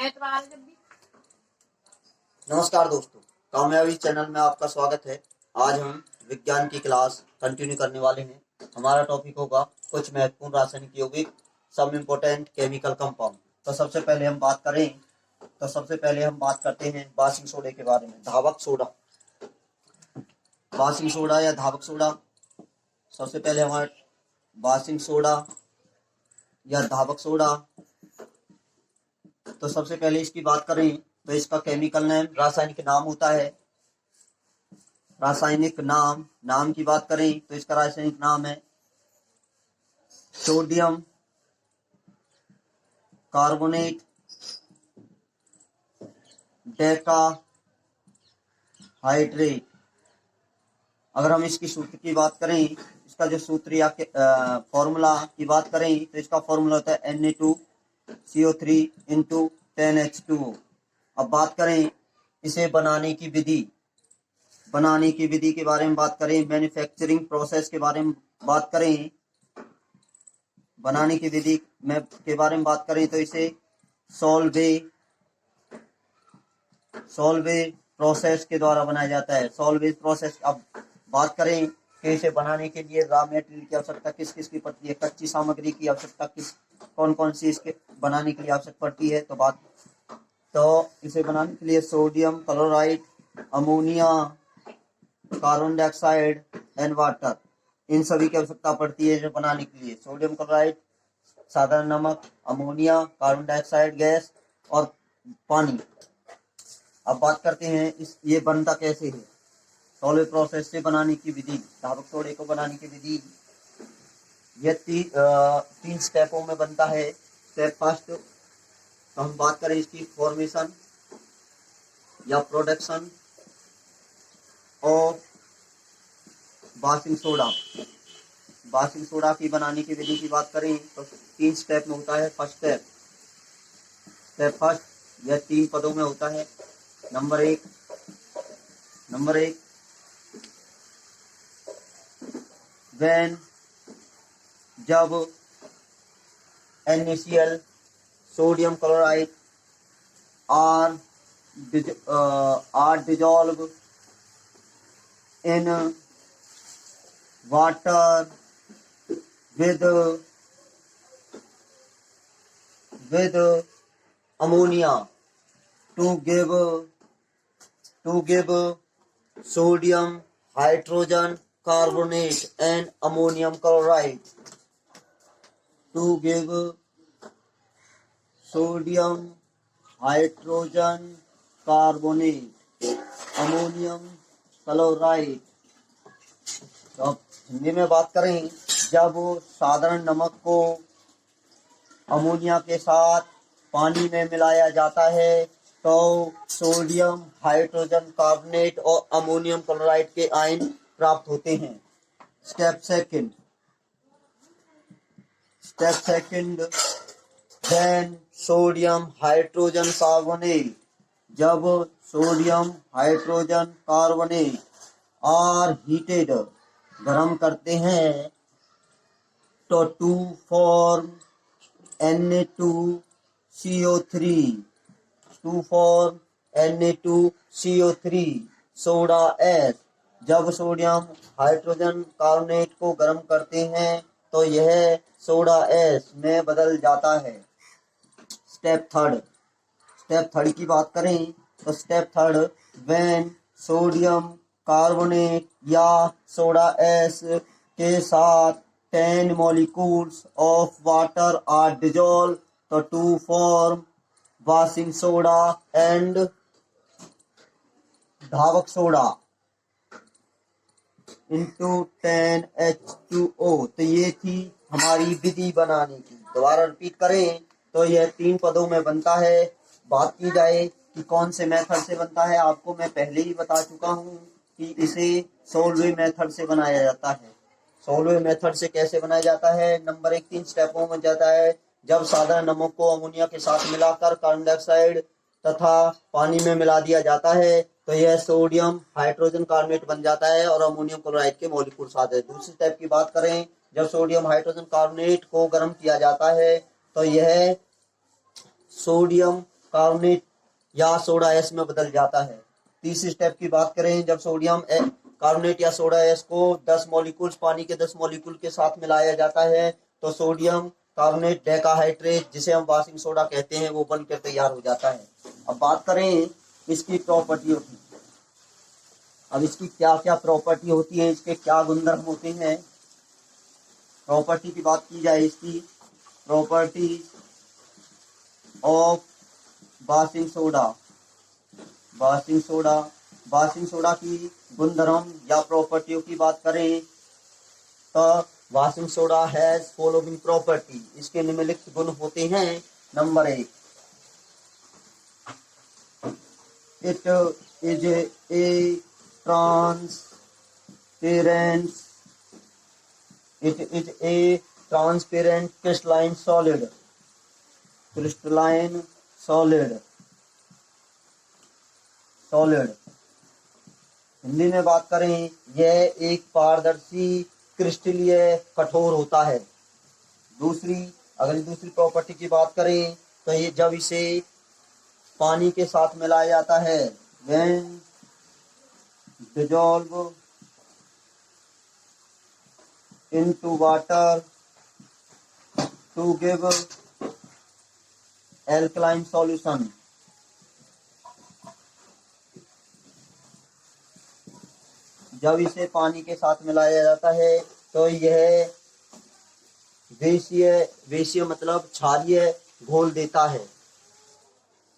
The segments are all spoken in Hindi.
नमस्कार दोस्तों, कामयाबी चैनल में आपका स्वागत है। आज हम विज्ञान की क्लास कंटिन्यू करने वाले हैं। हमारा टॉपिक होगा कुछ महत्वपूर्ण रासायनिक यौगिक, सम इम्पोर्टेंट केमिकल कंपाउंड। तो सबसे पहले हम बात करते हैं बासिंग सोडे के बारे में। धावक सोडा, बासिंग सोडा या धावक सोडा। सबसे पहले हमारा बासिंग सोडा या धावक सोडा। तो सबसे पहले इसकी बात करें तो इसका केमिकल नेम, रासायनिक नाम होता है। रासायनिक नाम की बात करें तो इसका रासायनिक नाम है सोडियम कार्बोनेट डेका हाइड्रेट। अगर हम इसकी सूत्र की बात करें, इसका जो सूत्र या फॉर्मूला की बात करें तो इसका फॉर्मूला होता है Na2CO3 इंटू 10H2O। अब बात करें इसे बनाने की विधि के बारे में बात करें, मैन्युफैक्चरिंग प्रोसेस के बारे में बात करें, बनाने की विधि के बारे में बात करें तो इसे सॉल्वे प्रोसेस के द्वारा बनाया जाता है। Solvay process. अब बात करें कि इसे बनाने के लिए रॉ मटेरियल की आवश्यकता किस किस की पड़ती है, कच्ची सामग्री की आवश्यकता कौन कौन सी इसके बनाने के लिए आवश्यक पड़ती है। तो इसे बनाने के लिए sodium chloride, ammonia, carbon dioxide and water, इन सभी की आवश्यकता पड़ती है जो बनाने के लिए। सोडियम क्लोराइड साधारण नमक, अमोनिया, कार्बन डाइऑक्साइड गैस और पानी। अब बात करते हैं ये बनता कैसे है। सॉल्वे प्रोसेस से बनाने की विधि, धावक सोडे को बनाने की विधि, यह तीन स्टेपों में बनता है। स्टेप फर्स्ट, तो हम बात करें इसकी फॉर्मेशन या प्रोडक्शन और बासिंग सोडा की बनाने की विधि की बात करें तो 3 स्टेप में होता है। स्टेप फर्स्ट, यह 3 पदों में होता है। नंबर एक, जब NaCl sodium chloride are dissolved in water with ammonia to give sodium hydrogen carbonate and ammonium chloride, to give sodium hydrogen carbonate, ammonium chloride. तो हिंदी में बात करें, जब साधारण नमक को अमोनिया के साथ पानी में मिलाया जाता है तो सोडियम हाइड्रोजन कार्बोनेट और अमोनियम क्लोराइड के आयन प्राप्त होते हैं। Step second, then sodium hydrogen carbonate, जब sodium hydrogen carbonate are heated, गर्म करते हैं तो to form Na2CO3 soda ash. जब सोडियम हाइड्रोजन कार्बोनेट को गर्म करते हैं तो यह सोडा एस में बदल जाता है। स्टेप थर्ड की बात करें तो step third, when sodium carbonate या सोडा एस के साथ 10 molecules of water are dissolve तो to form washing soda and धावक सोडा इंटू 10H2O। तो ये थी हमारी विधि बनाने की। दोबारा रिपीट करें तो यह 3 पदों में बनता है। बात की जाए कि कौन से मेथड से बनता है, आपको मैं पहले ही बता चुका हूँ कि इसे सॉल्वे मेथड से बनाया जाता है। सॉल्वे मेथड से कैसे बनाया जाता है? नंबर 1, 3 स्टेपों में जाता है। जब साधारण नमक को अमोनिया के साथ मिलाकर कार्बन डाइऑक्साइड तथा पानी में मिला दिया जाता है तो यह सोडियम हाइड्रोजन कार्बोनेट बन जाता है और अमोनियम क्लोराइड के मॉलिक्यूल्स आते हैं। दूसरी स्टेप की बात करें, जब सोडियम हाइड्रोजन कार्बोनेट को गर्म किया जाता है तो यह सोडियम कार्बोनेट या सोडा एस में बदल जाता है। तीसरी स्टेप की बात करें, जब सोडियम कार्बोनेट या सोडा एस को 10 मॉलिक्यूल्स पानी के 10 मॉलिक्यूल के साथ मिलाया जाता है तो सोडियम कार्बोनेट डेकाहाइड्रेट जिसे हम वाशिंग सोडा कहते हैं वो बनकर तैयार हो जाता है। अब बात करें इसकी प्रॉपर्टियों की। अब इसकी क्या क्या प्रॉपर्टी होती है, इसके क्या गुणधर्म होते हैं। प्रॉपर्टी की बात की जाए, इसकी property of washing soda. Washing soda की गुणधर्म या प्रॉपर्टियों की बात करें तो washing soda has following property, इसके निम्नलिखित गुण होते हैं। Number 1, it is a transparent crystalline solid. Hindi में बात करें, यह एक पारदर्शी क्रिस्टलीय कठोर होता है। अगर दूसरी प्रॉपर्टी की बात करें तो ये जब इसे पानी के साथ मिलाया जाता है, when dissolve into water to give alkaline solution, जब इसे पानी के साथ मिलाया जाता है तो यह वेशीय मतलब क्षारीय घोल देता है।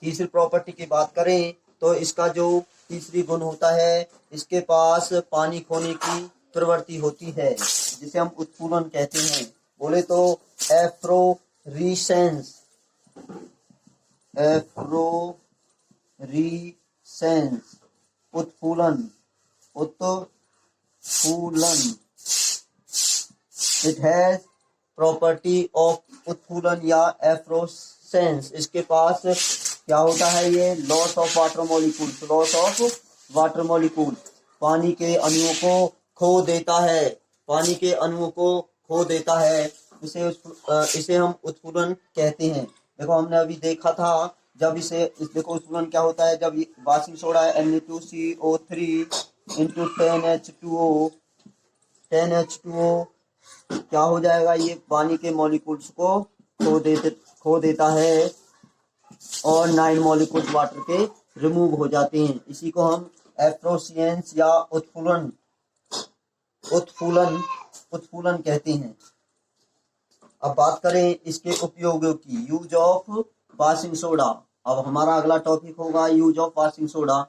तीसरी प्रॉपर्टी की बात करें तो इसका जो तीसरी गुण होता है, इसके पास पानी खोने की प्रवृत्ति होती है जिसे हम उत्फूलन कहते हैं। बोले तो एफ्लोरेसेंस उत्फूलन। इट हैज प्रॉपर्टी ऑफ उत्फूलन या एफ्लोरेसेंस। इसके पास क्या होता है, ये लॉस ऑफ वाटर मॉलिक्यूल पानी के अणुओं को खो देता है। इसे हम उत्फूलन कहते हैं। देखो हमने अभी देखा था, जब देखो उत्फूलन क्या होता है, जब washing soda Na2CO3 into 10H2O क्या हो जाएगा, ये पानी के मॉलिक्यूल्स को खो देता है और 9 मॉलिक्यूल्स वाटर के रिमूव हो जाते हैं। इसी को हम एफ्लोरेसेंस या उत्फूलन कहते हैं। अब बात करें इसके उपयोगों की, यूज ऑफ वाशिंग सोडा। अब हमारा अगला टॉपिक होगा यूज ऑफ वाशिंग सोडा।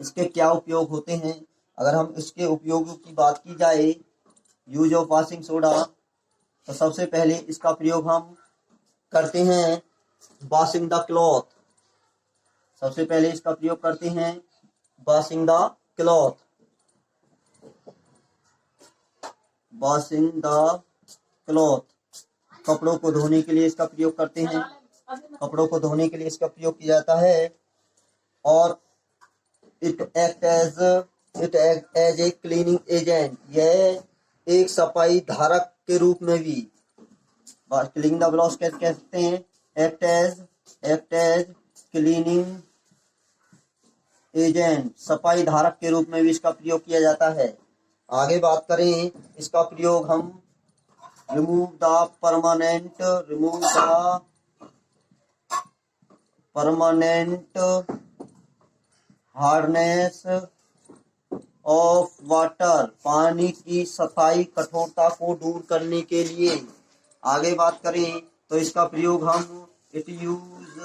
इसके क्या उपयोग होते हैं। अगर हम इसके उपयोगों की बात की जाए, यूज ऑफ वाशिंग सोडा, तो सबसे पहले इसका प्रयोग हम करते हैं वॉशिंग द क्लॉथ। सबसे पहले इसका प्रयोग करते हैं वॉशिंग द क्लॉथ। कपड़ों को धोने के लिए इसका प्रयोग करते हैं। कपड़ों को धोने के लिए इसका प्रयोग किया जाता है। और it act as a cleaning agent, यह एक सफाई धारक के रूप में भी, क्लीनिंग द ब्लॉस कहते हैं, एक्ट एज क्लीनिंग एजेंट, सफाई धारक के रूप में भी इसका प्रयोग किया जाता है। आगे बात करें, इसका प्रयोग हम remove the permanent hardness of water, पानी की सफाई कठोरता को दूर करने के लिए। आगे बात करें तो इसका प्रयोग हम it use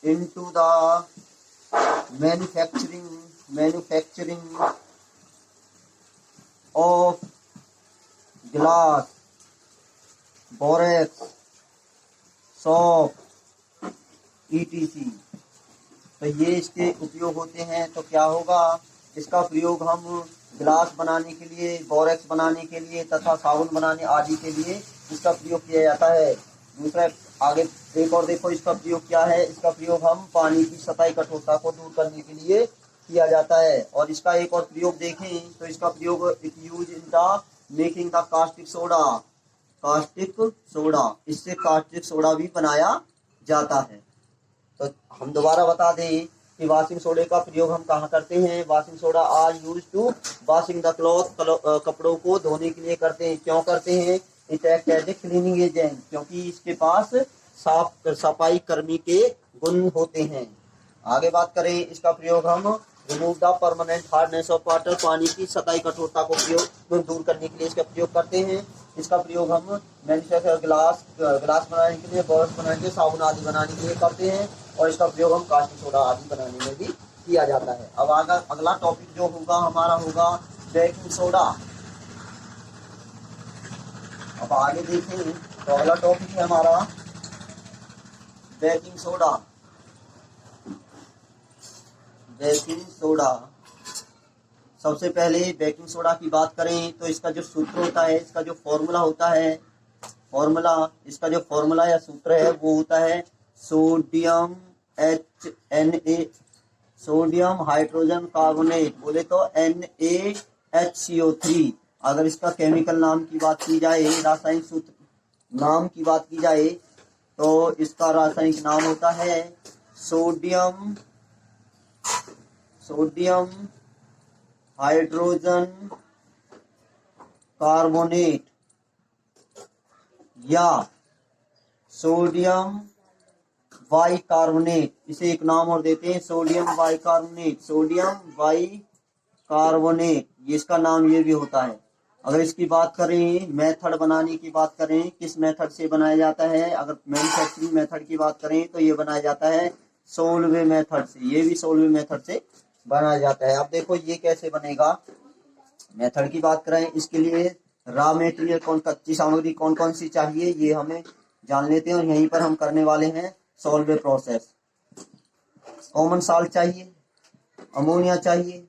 into the manufacturing of glass, borax, soap, etc. तो ये इसके उपयोग होते हैं। तो क्या होगा, इसका प्रयोग हम ग्लास बनाने के लिए, बोरेक्स बनाने के लिए तथा साबुन बनाने आदि के लिए इसका प्रयोग किया जाता है। दूसरा आगे एक और देखो, इसका प्रयोग क्या है, इसका प्रयोग हम पानी की सतही कठोरता को दूर करने के लिए किया जाता है। और इसका एक और प्रयोग देखें तो इसका प्रयोग it use in the making the caustic soda, caustic soda, इससे कास्टिक सोडा भी बनाया जाता है। तो हम दोबारा बता दें कि वाशिंग सोडे का प्रयोग हम कहाँ करते हैं। Washing soda are use to washing the cloth, कपड़ों को धोने के लिए करते हैं। क्यों करते हैं? It act as a cleaning agent, क्योंकि इसके पास सफाई कर्मी के गुण होते हैं। आगे बात करें, इसका प्रयोग हम remove the permanent hardness of water, पानी की सतही कठोरता को प्रयोग दूर करने के लिए इसका प्रयोग करते हैं। इसका प्रयोग हम मैन्युफैक्चर ग्लास बनाने के लिए, बर्स बनाने के लिए, साबुन आदि बनाने के लिए करते हैं। और इसका प्रयोग हम कास्टिक सोडा आदि बनाने में भी किया जाता है। अब अगला टॉपिक जो होगा हमारा होगा बेकिंग सोडा। अब आगे देखें तो अगला टॉपिक है हमारा बेकिंग सोडा। बेकिंग सोडा, सबसे पहले बेकिंग सोडा की बात करें तो इसका जो सूत्र होता है, इसका जो फॉर्मूला होता है, इसका जो फॉर्मूला या सूत्र है वो होता है sodium HNA, sodium hydrogen carbonate, बोले तो NaHCO3। अगर इसका केमिकल नाम की बात की जाए, रासायनिक सूत्र नाम की बात की जाए तो इसका रासायनिक नाम होता है सोडियम हाइड्रोजन कार्बोनेट या सोडियम बाइकार्बोनेट। इसे एक नाम और देते हैं सोडियम बाइकार्बोनेट, ये इसका नाम ये भी होता है। अगर इसकी बात करें, मेथड बनाने की बात करें, किस मेथड से बनाया जाता है, अगर मैन्युफैक्चरिंग मेथड की बात करें तो ये बनाया जाता है सोलवे मेथड से, ये भी सोलवे मेथड से बनाया जाता है। अब देखो ये कैसे बनेगा। मेथड की बात करें, इसके लिए रॉ मेटेरियल कच्ची सामग्री कौन कौन सी चाहिए ये हमें जान लेते हैं। और यहीं पर हम करने वाले हैं सोलवे प्रोसेस। कॉमन साल्ट चाहिए, अमोनिया चाहिए,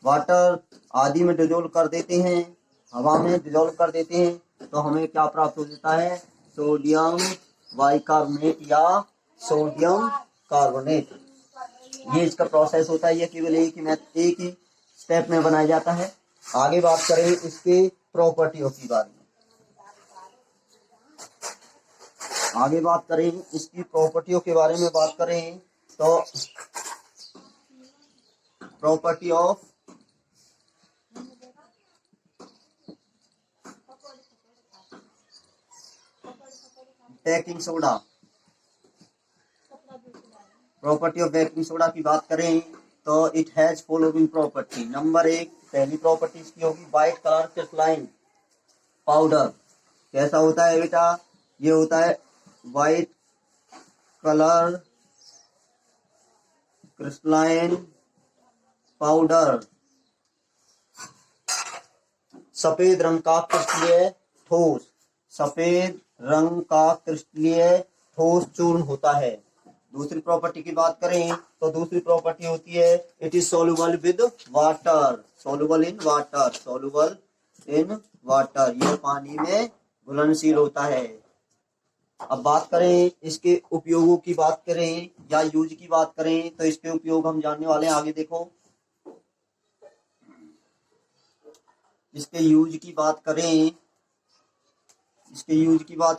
वाटर आदि में डिजोल्व कर देते हैं, हवा में डिजोल्व कर देते हैं तो हमें क्या प्राप्त हो जाता है, सोडियम बाइकार्बोनेट या सोडियम कार्बोनेट। ये इसका प्रोसेस होता है। ये केवल एक ही स्टेप में बनाया जाता है। आगे बात करें इसके प्रॉपर्टियों की बारे में, इसकी प्रॉपर्टियों के बारे में बात करें तो प्रॉपर्टी ऑफ बेकिंग सोडा, की बात करें तो it has following property. Number 1, पहली प्रॉपर्टी इसकी होगी वाइट कलर क्रिस्टलाइन पाउडर। कैसा होता है बेटा? ये होता है वाइट कलर क्रिस्टलाइन पाउडर, सफेद रंग का क्रिस्टलीय ठोस चूर्ण होता है। दूसरी प्रॉपर्टी की बात करें तो दूसरी प्रॉपर्टी होती है it is soluble with water, soluble in water, ये पानी में घुलनशील होता है। अब बात करें इसके उपयोगों की बात करें या यूज की बात करें तो इसके उपयोग हम जानने वाले हैं। आगे देखो, इसके यूज की बात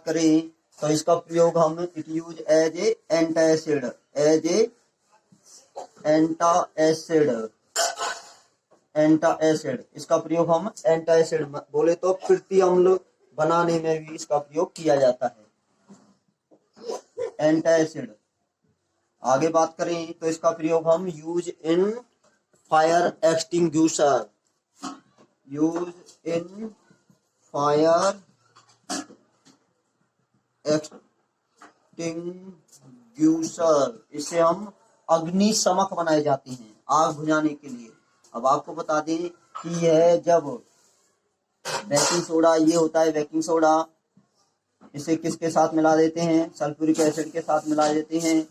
करें तो इसका प्रयोग हम इट यूज एज ए एंटाएसिड, इसका प्रयोग हम एंटाएसिड बोले तो पृथ्वी अम्ल बनाने में भी इसका प्रयोग किया जाता है, एंटाएसिड। आगे बात करें तो इसका प्रयोग हम यूज इन फायर एक्सटिंग्विशर, इससे हम अग्निशमक बनाए जाते हैं, आग बुझाने के लिए। अब आपको बता दें कि यह जब बेकिंग सोडा ये होता है, बेकिंग सोडा इसे किसके साथ मिला देते हैं, सल्फ्यूरिक एसिड के साथ मिला देते हैं।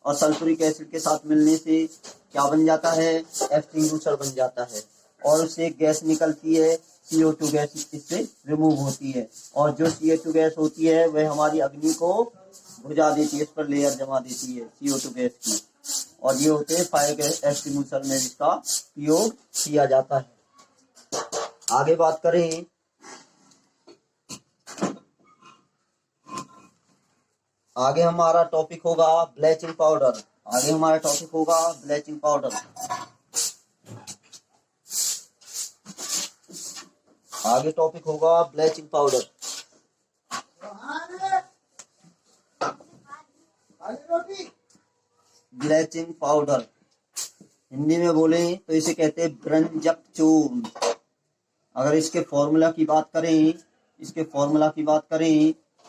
और सल्फ्यूरिक एसिड के साथ मिलने से क्या बन जाता है, एक्सटिंग्विशर बन जाता है। और उससे गैस निकलती है, CO2 गैस इससे रिमूव होती है। और जो CO2 गैस होती है वह हमारी अग्नि को बुझा देती है, इस पर लेयर जमा देती है CO2 गैस की। और ये होते हैं फायर गैस एक्सटिंग्विशर में इसका प्रयोग किया जाता है। आगे बात करें आगे हमारा टॉपिक होगा ब्लीचिंग पाउडर। आगे हमारा टॉपिक होगा ब्लीचिंग पाउडर। आगे टॉपिक होगा bleaching powder. Bleaching powder Hindi में बोले तो इसे कहते हैं ब्रंजक चूर्ण। अगर इसके फॉर्मूला की बात करें,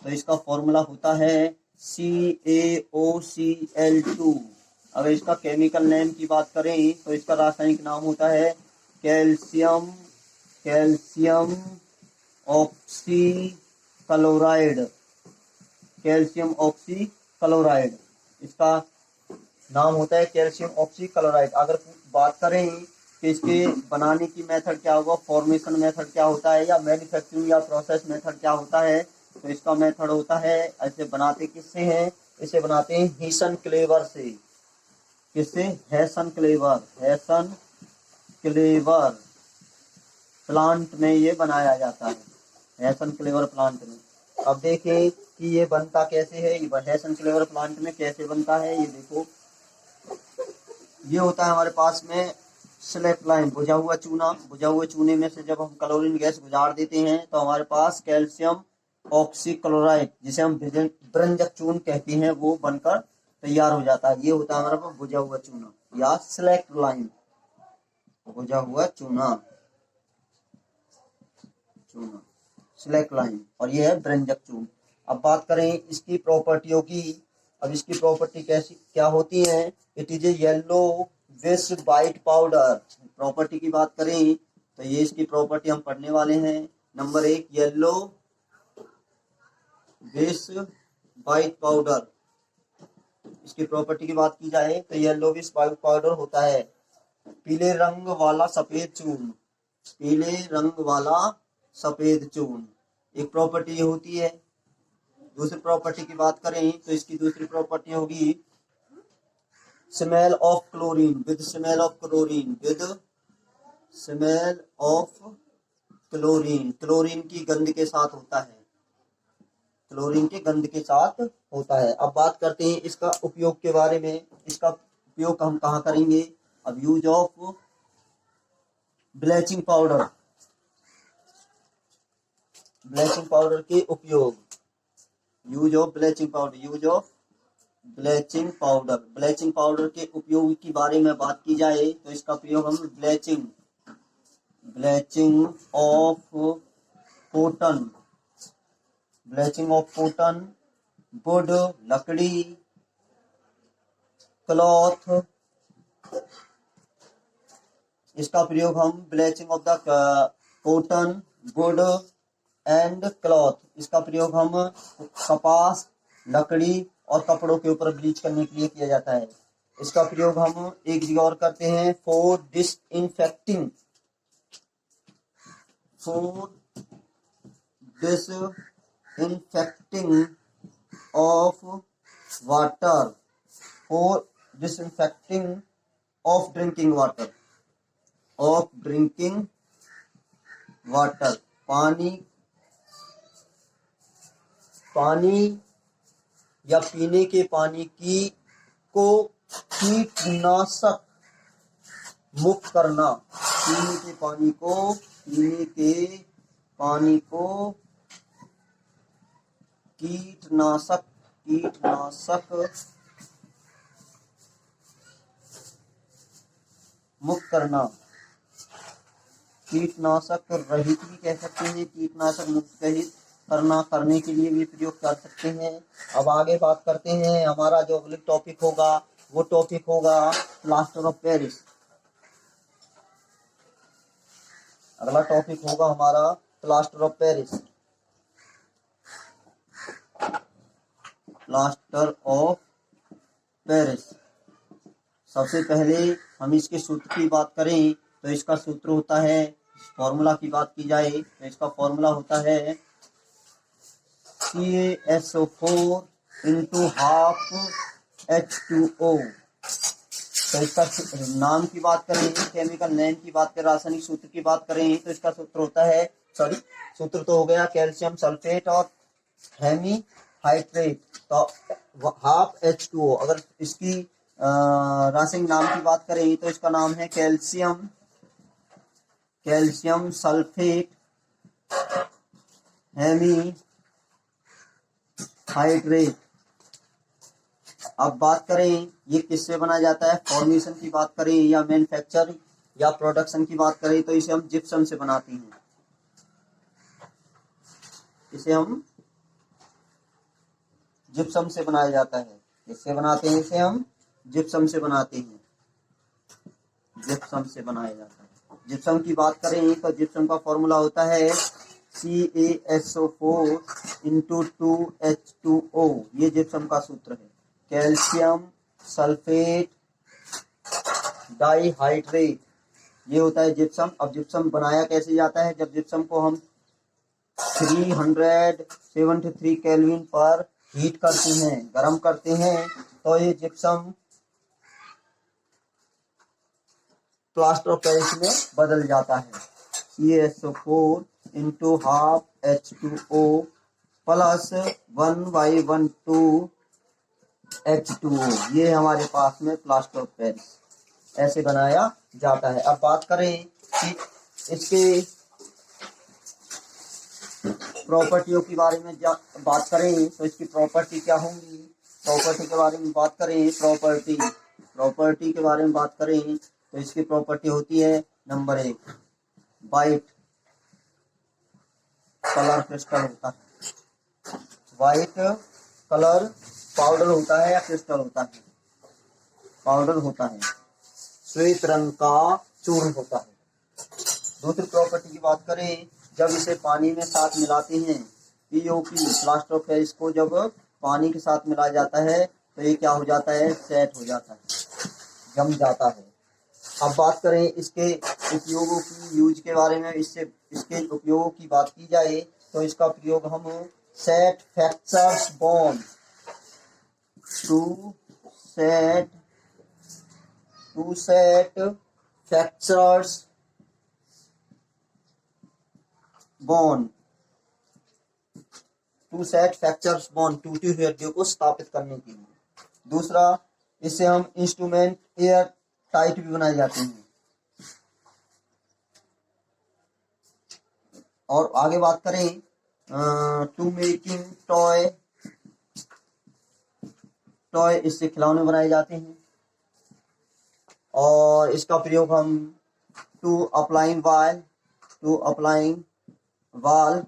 तो इसका फॉर्मूला होता है CaOCl2। अगर इसका केमिकल नेम की बात करें तो इसका रासायनिक नाम होता है कैल्शियम ऑक्सीक्लोराइड। कैल्शियम ऑक्सीक्लोराइड इसका नाम होता है, कैल्शियम ऑक्सीक्लोराइड। अगर बात करें कि इसके बनाने की मेथड क्या होगा, फॉर्मेशन मेथड क्या होता है, या मैन्युफैक्चरिंग या प्रोसेस मेथड क्या होता है, तो इसका मेथड होता है, ऐसे बनाते किससे हैं, इसे बनाते हैं हीसन क्लेवर से। किससे? हैसन क्लेवर प्लांट में ये बनाया जाता है, हैसन क्लेवर प्लांट में। अब देखें कि ये बनता कैसे है, ये हैसन क्लेवर प्लांट में कैसे बनता है। ये देखो, ये होता है हमारे पास में स्लैक लाइम, बुझा हुआ चूना। बुझा हुए चूने में से जब हम क्लोरीन गैस गुजार देते हैं तो हमारे पास कैल्शियम ऑक्सीक्लोराइड, जिसे हम ब्रंजक चूर्ण कहते हैं, वो बनकर तैयार हो जाता है। ये होता है हमारे पास बुझा हुआ चूना या स्लैक लाइम, बुझा हुआ चूना स्लैक लाइम, और ये है ब्रंजक चूर्ण। अब बात करें इसकी प्रॉपर्टियों की। अब इसकी प्रॉपर्टी कैसी क्या होती है? इट इज ए येलो विस वाइट पाउडर। प्रॉपर्टी की बात करें तो ये इसकी प्रॉपर्टी हम पढ़ने वाले हैं। नंबर 1, येलो विस वाइट पाउडर। इसकी प्रॉपर्टी की बात की जाए तो येलो विस वाइट पाउडर होता है पीले रंग वाला सफेद चूर्ण। पीले रंग वाला सफेद चूर्ण एक प्रॉपर्टी होती है। दूसरी प्रॉपर्टी की बात करें तो इसकी दूसरी प्रॉपर्टी होगी smell of chlorine, with smell of chlorine, chlorine की गंध के साथ होता है, क्लोरीन के गंध के साथ होता है। अब बात करते हैं इसका उपयोग के बारे में। इसका उपयोग हम कहाँ करेंगे? अब use of bleaching powder, bleaching powder के उपयोग, यूज ऑफ ब्लीचिंग पाउडर के उपयोग के बारे में बात की जाए तो इसका प्रयोग हम ब्लीचिंग ऑफ कॉटन, वुड लकड़ी, क्लॉथ, इसका प्रयोग हम bleaching of the cotton, would and cloth, इसका प्रयोग हम कपास, लकड़ी और कपड़ों के ऊपर ब्लीच करने के लिए किया जाता है। इसका प्रयोग हम एक जगह और करते हैं for disinfecting of water, for disinfecting of drinking water, पानी या पीने के पानी को कीटनाशक मुक्त करना, पीने के पानी को कीटनाशक मुक्त करना, कीटनाशक रहित भी कह सकते हैं, कीटनाशक मुक्त रहित करने के लिए भी प्रयोग कर सकते हैं। अब आगे बात करते हैं, हमारा जो अगला टॉपिक होगा वो टॉपिक होगा प्लास्टर ऑफ पेरिस। अगला टॉपिक होगा हमारा प्लास्टर ऑफ पेरिस। सबसे पहले हम इसके सूत्र की बात करें तो इसका सूत्र होता है, फॉर्मूला की बात की जाए तो इसका फॉर्मूला होता है CaSO4 into half H2O। तो इसका नाम की बात करें, केमिकल नेम की बात करें, रासायनिक सूत्र की बात करें तो इसका सूत्र होता है, सूत्र तो हो गया कैल्शियम सल्फेट और हाइड्रेट, तो हाफ H2O। अगर इसकी रासायनिक नाम की बात करें तो इसका नाम है कैल्शियम सल्फेट हेमी हाइड्रेट। अब बात करें ये किससे बनाया जाता है, फॉर्मेशन की बात करें या मैन्युफैक्चर या प्रोडक्शन की बात करें तो इसे हम जिप्सम से बनाते हैं। इसे हम जिप्सम से बनाया जाता है। इससे बनाते हैं, इसे हम जिप्सम से बनाते हैं, जिप्सम से बनाया जाता है। जिप्सम की बात करें तो जिप्सम का फॉर्मूला होता है CaSO4 × 2H2O। ये जिप्सम का सूत्र है, कैल्शियम सल्फेट डाइहाइड्रेट, ये होता है जिप्सम। अब जिप्सम बनाया कैसे जाता है, जब जिप्सम को हम 373 केल्विन पर हीट करते हैं, गर्म करते हैं, तो ये जिप्सम प्लास्टर ऑफ पेरिस में बदल जाता है। CaSO4 × ½ H2O प्लस 1/12 H2O, ये हमारे पास में प्लास्टर ऑफ पेरिस ऐसे बनाया जाता है। अब बात करें कि इसके प्रॉपर्टियों के बारे में बात करें तो इसकी प्रॉपर्टी क्या होंगी, प्रॉपर्टी के बारे में बात करें, प्रॉपर्टी के बारे में बात करें तो इसकी प्रॉपर्टी होती है नंबर 1, वाइट कलर क्रिस्टल होता है, वाइट कलर पाउडर होता है या क्रिस्टल होता है, पाउडर होता है, श्वेत रंग का चूर्ण होता है। दूसरी प्रॉपर्टी की बात करें, जब इसे पानी में साथ मिलाते हैं, POP प्लास्टर ऑफ पेरिस को जब पानी के साथ मिलाया जाता है तो ये क्या हो जाता है, सेट हो जाता है, जम जाता है। अब बात करें इसके उपयोगों की, यूज के बारे में, इसके उपयोगों की बात की जाए तो इसका प्रयोग हम set fractures bond to set fractures bond, to set fractures bond, टूटी हुई हड्डियों को स्थापित करने के लिए। दूसरा, इससे हम इंस्ट्रूमेंट एयर टाइट भी बनाए जाते हैं। और आगे बात करें टू मेकिंग टॉय, इससे खिलौने बनाए जाते हैं। और इसका प्रयोग हम टू अप्लाइंग वाल,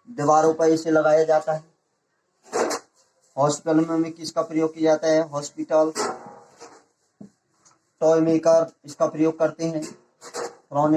दीवारों पर इसे लगाया जाता है। हॉस्पिटल में किसका प्रयोग किया जाता है, हॉस्पिटल टॉय मेकर इसका प्रयोग करते हैं, खिलौने